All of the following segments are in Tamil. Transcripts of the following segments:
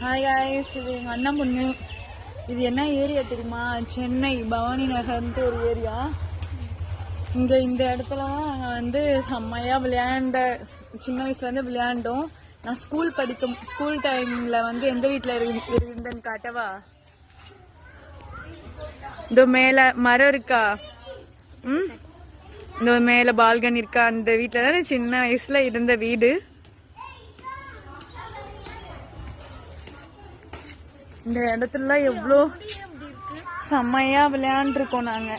ஹாய் காய்ஸ், இது எங்கள் அண்ணன் பொண்ணு. இது என்ன ஏரியா தெரியுமா? சென்னை பவானி நகர்ன்ட்டு ஒரு ஏரியா. இங்கே இந்த இடத்துலலாம் நாங்கள் வந்து செம்மையாக சின்ன வயசுலேருந்து விளையாண்டோம். நான் ஸ்கூல் டைமில் வந்து எந்த வீட்டில் இருந்தேன்னு காட்டவா? இந்த மேலே மரம் இருக்கா? இந்த மேலே பால்கனி இருக்கா? அந்த வீட்டில் தானே சின்ன வயசில் இருந்த வீடு. இந்த இடத்துல எவ்வளோ செம்மையா விளையாண்டுருக்கோம் நாங்க.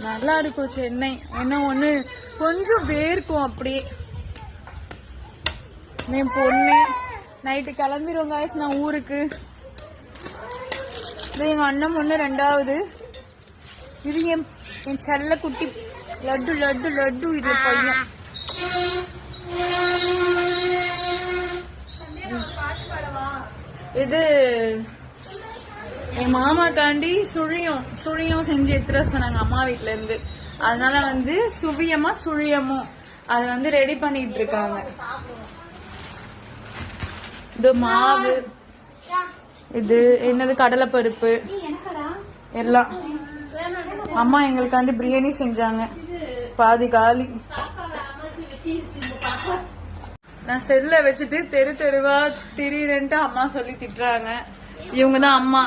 நல்லா இருக்கும் சென்னை. என்ன ஒண்ணு கொஞ்சம் வேர்க்கும் அப்படியே. என் பொண்ணு நைட்டு கிளம்பிடுவோம் காய்ஸ் நான் ஊருக்கு. இது எங்க அண்ணன் பொண்ணு ரெண்டாவது. இது என் செல்ல குட்டி லட்டு லட்டு லட்டு. இது பையன். இது என் மாமாக்காண்டி சுழியம் செஞ்சு எடுத்துட சொன்னாங்க அம்மா வீட்டுல இருந்து. அதனால வந்து சுழியமும் அதை வந்து ரெடி பண்ணிட்டு இருக்காங்க. இது மாவு, இது என்னது கடலைப்பருப்பு எல்லாம். அம்மா எங்களுக்காண்டி பிரியாணி செஞ்சாங்க. பாதி காலி. நான் செல்ல வச்சுட்டு தெருவா திடீரென்ட்டு அம்மா சொல்லி திட்டுறாங்க. இவங்க தான் அம்மா.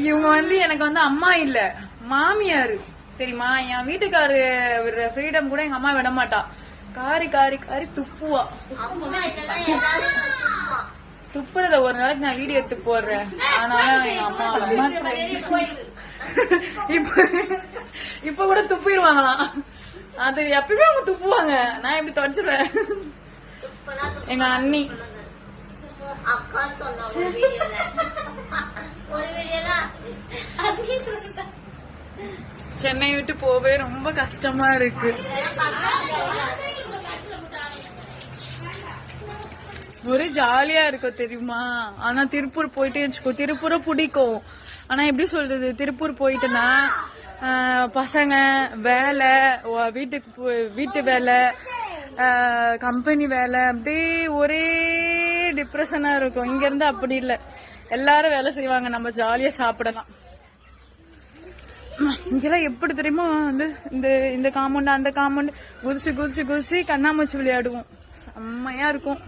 இவங்க வந்து எனக்கு வந்து அம்மா இல்ல, மாமியாரு தெரியுமா? என் வீட்டுக்காரு ஃப்ரீடம் கூட எங்க அம்மா விட மாட்டா. காரி துப்புவா. துப்புறத ஒரு நாளைக்கு நான் வீடியோ எடுத்து போடுறேன். ஆனால எங்க அம்மா இப்ப கூட துப்பிடுவாங்களாம். அது எப்பயுமே அவங்க துப்புவாங்க. நான் எப்படி தொடச்சிடுவேன். எங்க அண்ணி சென்னை விட்டு போவே ரொம்ப கஷ்டமா இருக்கு. ஒரு ஜாலியா இருக்கும் தெரியுமா? ஆனா திருப்பூர் போயிட்டு வச்சுக்கோ, திருப்பூரை பிடிக்கும். ஆனா எப்படி சொல்றது, திருப்பூர் போயிட்டுனா பசங்க வேலை, வீட்டு வேலை, கம்பெனி வேலை, அப்படியே ஒரே டிப்ரெஷனா இருக்கும். இங்க இருந்து அப்படி இல்ல, எல்லாரும் வேலை செய்வாங்க, நம்ம ஜாலியா சாப்பிடலாம். இங்கெல்லாம் எப்படி தெரியுமா வந்து இந்த காம்பவுண்ட் அந்த காம்பவுண்ட் குதிச்சு கண்ணாமூச்சி விளையாடுவோம். செம்மையா இருக்கும்.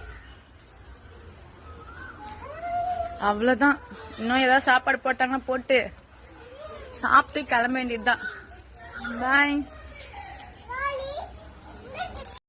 அவ்வளவுதான். இன்னும் ஏதாவது சாப்பாடு போட்டாங்கன்னா போட்டு சாப்பிட்டு கிளம்ப வேண்டியதுதான். பாய்.